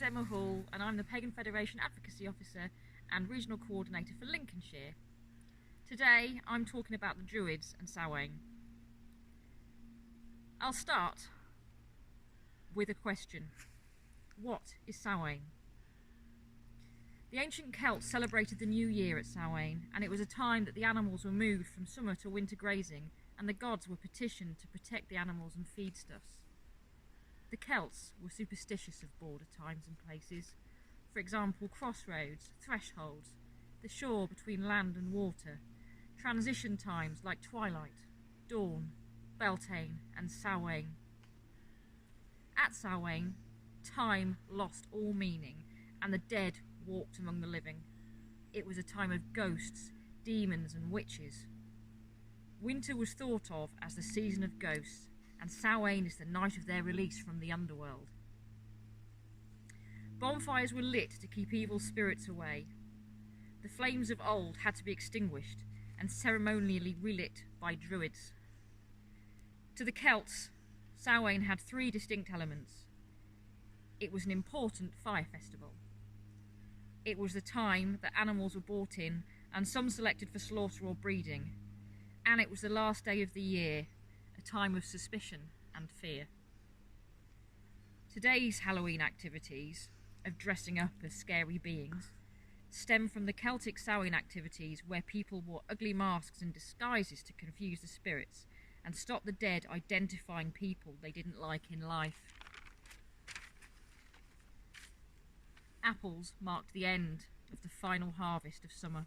Emma Hoole and I'm the Pagan Federation Advocacy Officer and Regional Coordinator for Lincolnshire. Today I'm talking about the Druids and Samhain. I'll start with a question. What is Samhain? The ancient Celts celebrated the new year at Samhain, and it was a time that the animals were moved from summer to winter grazing and the gods were petitioned to protect the animals and feedstuffs. The Celts were superstitious of border times and places, for example crossroads, thresholds, the shore between land and water, transition times like twilight, dawn, Beltane and Samhain. At Samhain, time lost all meaning and the dead walked among the living. It was a time of ghosts, demons and witches. Winter was thought of as the season of ghosts, and Samhain is the night of their release from the underworld. Bonfires were lit to keep evil spirits away. The flames of old had to be extinguished and ceremonially relit by Druids. To the Celts, Samhain had three distinct elements. It was an important fire festival. It was the time that animals were brought in and some selected for slaughter or breeding. And it was the last day of the year, a time of suspicion and fear. Today's Halloween activities, of dressing up as scary beings, stem from the Celtic Samhain activities where people wore ugly masks and disguises to confuse the spirits and stop the dead identifying people they didn't like in life. Apples marked the end of the final harvest of summer.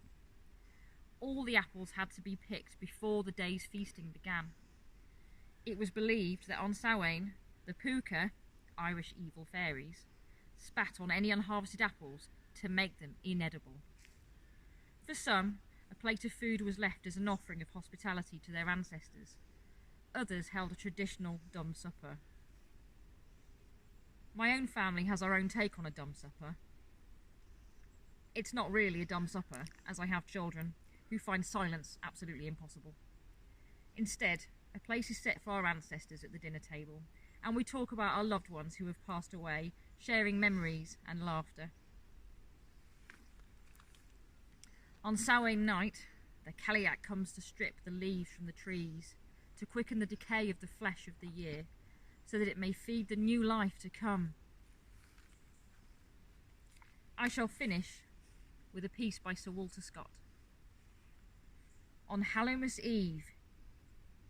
All the apples had to be picked before the day's feasting began. It was believed that on Samhain, the Púca, Irish evil fairies, spat on any unharvested apples to make them inedible. For some, a plate of food was left as an offering of hospitality to their ancestors. Others held a traditional dumb supper. My own family has our own take on a dumb supper. It's not really a dumb supper, as I have children who find silence absolutely impossible. Instead, a place is set for our ancestors at the dinner table, and we talk about our loved ones who have passed away, sharing memories and laughter. On Samhain night, the Cailleach comes to strip the leaves from the trees, to quicken the decay of the flesh of the year, so that it may feed the new life to come. I shall finish with a piece by Sir Walter Scott. On Hallowmas Eve,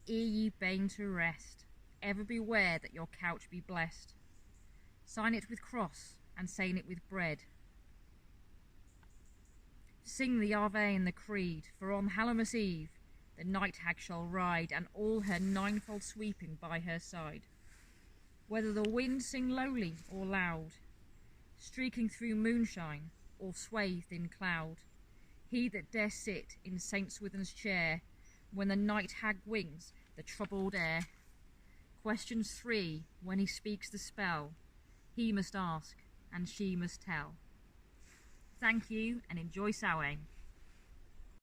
ere ye bane to rest, ever beware that your couch be blessed. Sign it with cross, and sain it with bread. Sing the Ave and the Creed, for on Hallowmas Eve the night hag shall ride, and all her ninefold sweeping by her side. Whether the wind sing lowly or loud, streaking through moonshine or swathed in cloud, he that dare sit in Saint Swithin's chair when the night hag wings the troubled air, questions three when he speaks the spell, he must ask and she must tell. Thank you and enjoy Samhain.